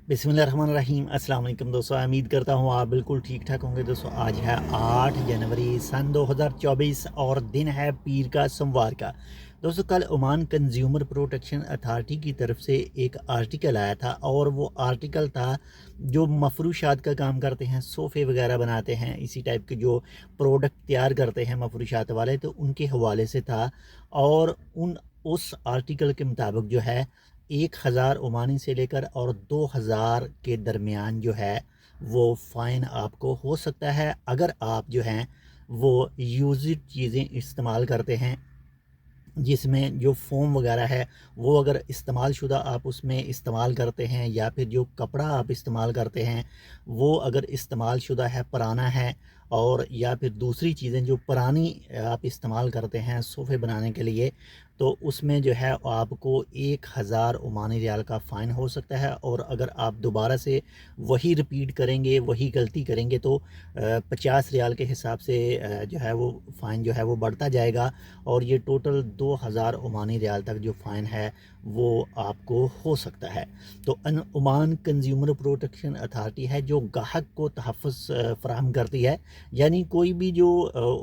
बिस्मिल्लाहिर्रहमानिर्रहीम। अस्सलाम वालेकुम दोस्तों, उम्मीद करता हूँ आप बिल्कुल ठीक ठाक होंगे। दोस्तों आज है 8 जनवरी सन 2024 और दिन है पीर का सोमवार का। दोस्तों कल ओमान कंज्यूमर प्रोटेक्शन अथॉरिटी की तरफ से एक आर्टिकल आया था और वो आर्टिकल था जो मफरूशात का काम करते हैं, सोफ़े वगैरह बनाते हैं, इसी टाइप के जो प्रोडक्ट तैयार करते हैं मफरूशात वाले, तो उनके हवाले से था। और उस आर्टिकल के मुताबिक जो है 1000 ओमानी से लेकर और 2000 के दरमियान जो है वो फ़ाइन आपको हो सकता है अगर आप जो हैं वो यूज़ड चीज़ें इस्तेमाल करते हैं, जिसमें जो फ़ोम वगैरह है वो अगर इस्तेमाल शुदा आप उसमें इस्तेमाल करते हैं, या फिर जो कपड़ा आप इस्तेमाल करते हैं वो अगर इस्तेमाल शुदा है, पुराना है, और या फिर दूसरी चीज़ें जो पुरानी आप इस्तेमाल करते हैं सोफ़े बनाने के लिए, तो उसमें जो है आपको 1000 ओमानी रियाल का फ़ाइन हो सकता है। और अगर आप दोबारा से वही रिपीट करेंगे, वही गलती करेंगे, तो 50 रियाल के हिसाब से जो है वो फ़ाइन जो है वो बढ़ता जाएगा, और ये टोटल 2000 ओमानी रियाल तक जो फ़ाइन है वो आपको हो सकता है। तो ओमान कंज्यूमर प्रोटेक्शन अथॉरिटी है जो गाहक को तहफ़्फ़ुज़ फ़राहम करती है। यानी कोई भी जो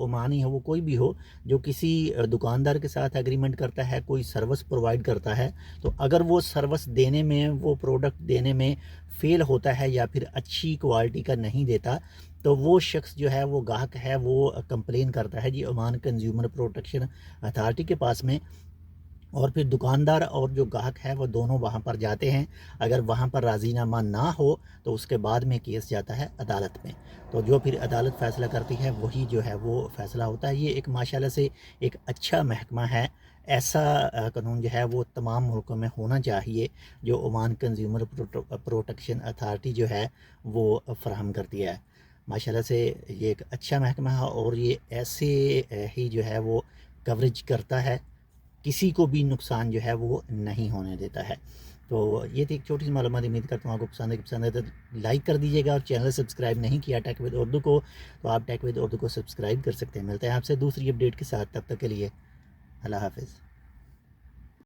ओमानी है, वो कोई भी हो, जो किसी दुकानदार के साथ एग्रीमेंट करता है, कोई सर्विस प्रोवाइड करता है, तो अगर वो सर्विस देने में, वो प्रोडक्ट देने में फ़ेल होता है या फिर अच्छी क्वालिटी का नहीं देता, तो वो शख्स जो है, वो गाहक है, वो कंप्लेन करता है जी ओमान कंज्यूमर प्रोटेक्शन अथॉरिटी के पास में। और फिर दुकानदार और जो गाहक है वो दोनों वहाँ पर जाते हैं। अगर वहाँ पर राज़ीनामा ना हो तो उसके बाद में केस जाता है अदालत में। तो जो फिर अदालत फ़ैसला करती है वही जो है वो फ़ैसला होता है। ये एक माशाल्लाह से एक अच्छा महकमा है। ऐसा कानून जो है वो तमाम मुल्कों में होना चाहिए, जो ओमान कंज्यूमर प्रोटेक्शन अथॉरिटी जो है वो फ़राहम करती है। माशाल्लाह से ये एक अच्छा महकमा है, और ये ऐसे ही जो है वो कवरेज करता है, किसी को भी नुकसान जो है वो नहीं होने देता है। तो ये थी एक छोटी सी मालूमात। उम्मीद करता हूँ आपको पसंद है तो लाइक कर दीजिएगा, और चैनल सब्सक्राइब नहीं किया टेक विद उर्दू को, तो आप टेक विद उर्दू को सब्सक्राइब कर सकते हैं। मिलते हैं आपसे दूसरी अपडेट के साथ, तब तक के लिए अल्लाह हाफ़िज़।